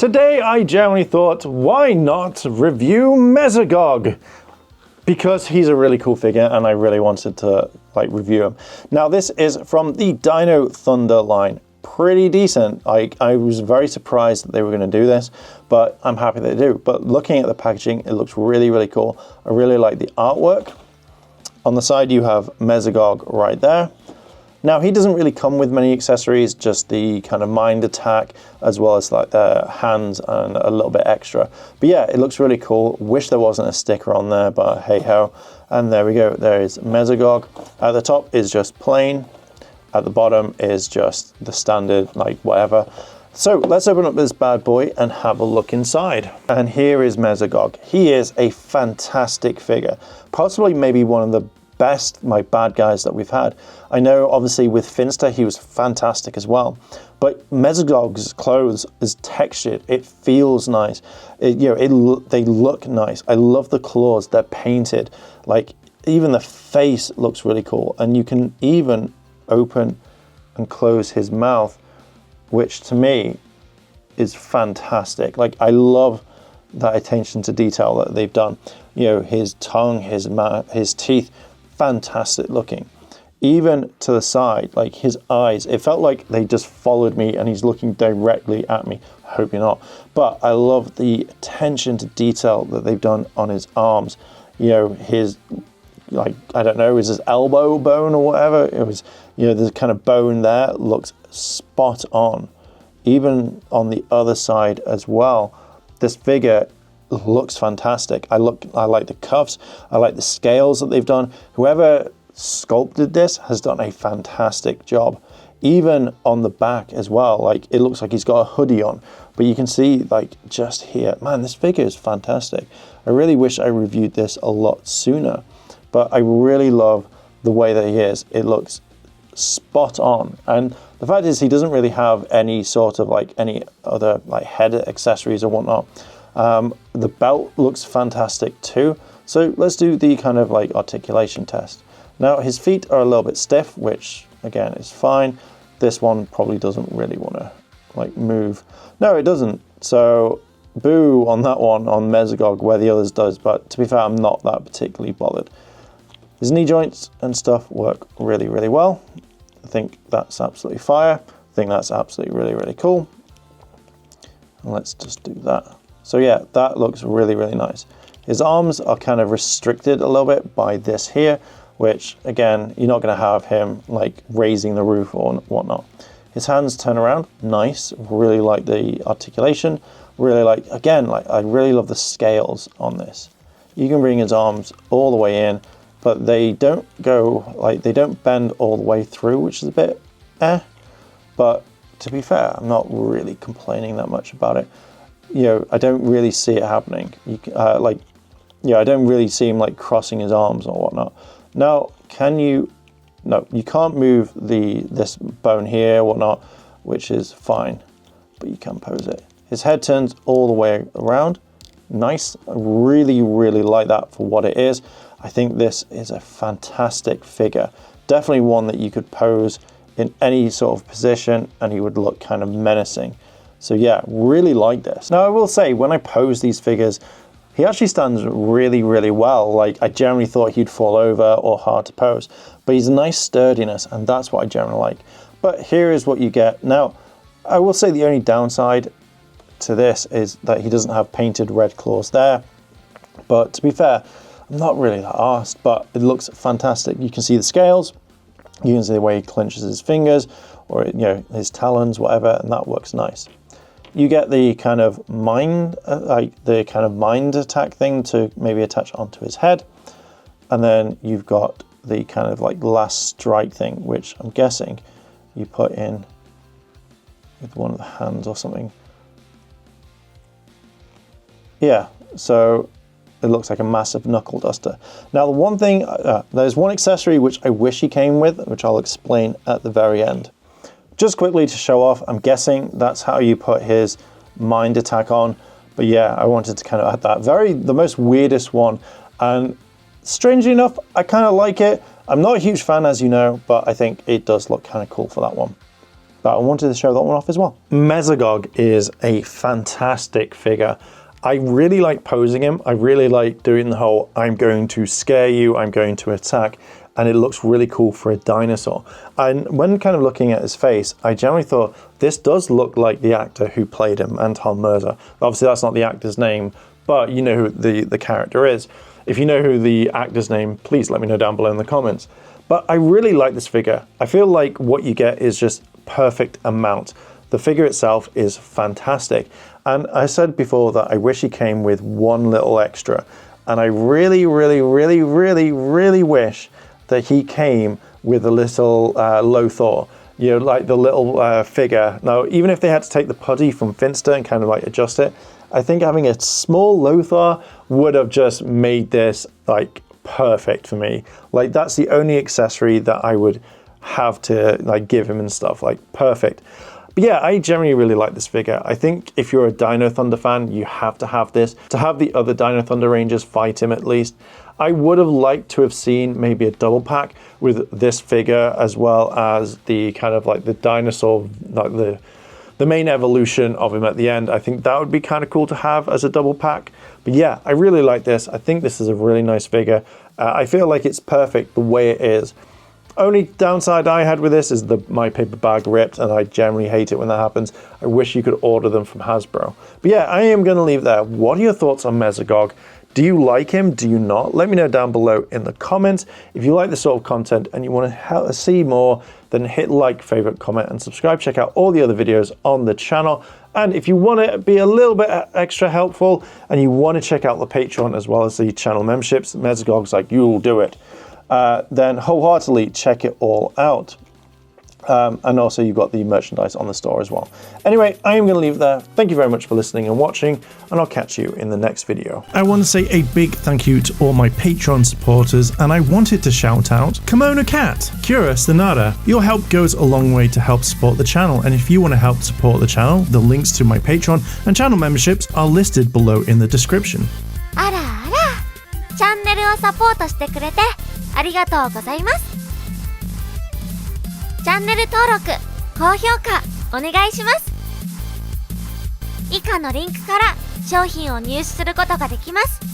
Today I generally thought, why not review Mesogog? Because he's a really cool figure and I really wanted to review him. Now this is from the Dino Thunder line. Pretty decent. I was very surprised that they were going to do this, but I'm happy they do. But looking at the packaging, it looks really, really cool. I really like the artwork. On the side you have Mesogog right there. Now he doesn't really come with many accessories, just the kind of mind attack as well as like the hands and a little bit extra. But yeah, it looks really cool. Wish there wasn't a sticker on there, but hey ho. And there we go, there is Mesogog. At the top is just plain. At the bottom is just the standard, like whatever. So let's open up this bad boy and have a look inside. And here is Mesogog. He is a fantastic figure. Possibly maybe one of the best bad guys that we've had. I know obviously with Finster he was fantastic as well, but Mesogog's clothes is textured. It feels nice. They look nice. I love the claws. They're painted. Like even the face looks really cool, and you can even open and close his mouth, which to me is fantastic. Like I love that attention to detail that they've done. You know, his tongue, his mouth, his teeth, fantastic looking. Even to the side, like his eyes, it felt like they just followed me and he's looking directly at me. I hope you're not. But I love the attention to detail that they've done on his arms. You know, his, like, I don't know, is his elbow bone or whatever? It was, you know, the kind of bone there looks spot on. Even on the other side as well, this figure looks fantastic. I like the cuffs. I like the scales that they've done. Whoever sculpted this has done a fantastic job. Even on the back as well, like it looks like he's got a hoodie on, but you can see like just here, man, this figure is fantastic. I really wish I reviewed this a lot sooner, but I really love the way that he is. It looks spot on. And the fact is he doesn't really have any sort of like any other like head accessories or whatnot. The belt looks fantastic too. So let's do the kind of like articulation test. Now his feet are a little bit stiff, which again is fine. This one probably doesn't really want to like move. No, it doesn't. So boo on that one on Mesogog where the others does, but to be fair, I'm not that particularly bothered. His knee joints and stuff work really, really well. I think that's absolutely fire. I think that's absolutely really, really cool. And let's just do that. So yeah, that looks really, really nice. His arms are kind of restricted a little bit by this here, which again, you're not going to have him like raising the roof or whatnot. His hands turn around, nice. Really like the articulation. Really like, again, like I really love the scales on this. You can bring his arms all the way in, but they don't go, like they don't bend all the way through, which is a bit But to be fair, I'm not really complaining that much about it. You know, I don't really see it happening. I don't really see him like crossing his arms or whatnot. Now, no, you can't move this bone here or whatnot, which is fine, but you can pose it. His head turns all the way around. Nice. I really, really like that for what it is. I think this is a fantastic figure. Definitely one that you could pose in any sort of position and he would look kind of menacing. So yeah, really like this. Now I will say, when I pose these figures, he actually stands really, really well. Like I generally thought he'd fall over or hard to pose, but he's a nice sturdiness and that's what I generally like. But here is what you get. Now, I will say the only downside to this is that he doesn't have painted red claws there. But to be fair, I'm not really that arsed, but it looks fantastic. You can see the scales, you can see the way he clenches his fingers or, you know, his talons, whatever, and that works nice. You get the kind of mind attack thing to maybe attach onto his head. And then you've got the kind of like last strike thing, which I'm guessing you put in with one of the hands or something. Yeah, so it looks like a massive knuckle duster. Now the one thing, there's one accessory which I wish he came with, which I'll explain at the very end. Just quickly to show off, I'm guessing that's how you put his mind attack on. But yeah, I wanted to kind of add that. The most weirdest one. And strangely enough, I kind of like it. I'm not a huge fan, as you know, but I think it does look kind of cool for that one. but I wanted to show that one off as well. Mesogog is a fantastic figure. I really like posing him. I really like doing the whole, I'm going to scare you, I'm going to attack, and it looks really cool for a dinosaur. And when kind of looking at his face, I generally thought, this does look like the actor who played him, Anton Mirza. Obviously, that's not the actor's name, but you know who the character is. If you know who the actor's name, please let me know down below in the comments. But I really like this figure. I feel like what you get is just perfect amount. The figure itself is fantastic. And I said before that I wish he came with one little extra. And I really, really, really, really, really wish that he came with a little Lothar. You know, like the little figure. Now, even if they had to take the putty from Finster and kind of like adjust it, I think having a small Lothar would have just made this like perfect for me. Like that's the only accessory that I would have to like give him and stuff, like perfect. But yeah, I generally really like this figure. I think if you're a Dino Thunder fan, you have to have this. To have the other Dino Thunder Rangers fight him at least. I would have liked to have seen maybe a double pack with this figure as well as the kind of like the dinosaur, like the main evolution of him at the end. I think that would be kind of cool to have as a double pack. But yeah, I really like this. I think this is a really nice figure. I feel like it's perfect the way it is. Only downside I had with this is my paper bag ripped, and I generally hate it when that happens. I wish you could order them from Hasbro. But yeah, I am going to leave there. What are your thoughts on Mesogog? Do you like him? Do you not? Let me know down below in the comments. If you like this sort of content and you want to see more, then hit like, favorite, comment, and subscribe. Check out all the other videos on the channel. And if you want to be a little bit extra helpful and you want to check out the Patreon as well as the channel memberships, Mesogog's like, you'll do it. Then wholeheartedly check it all out. And also you've got the merchandise on the store as well. Anyway, I am going to leave it there. Thank you very much for listening and watching, and I'll catch you in the next video. I want to say a big thank you to all my Patreon supporters, and I wanted to shout out Kimona Cat, Kura Stanada. Your help goes a long way to help support the channel, and if you want to help support the channel, the links to my Patreon and channel memberships are listed below in the description. あらあら、チャンネルをサポートしてくれてありがとうございます。チャンネル登録、高評価お願いします。以下のリンクから商品を入手することができます。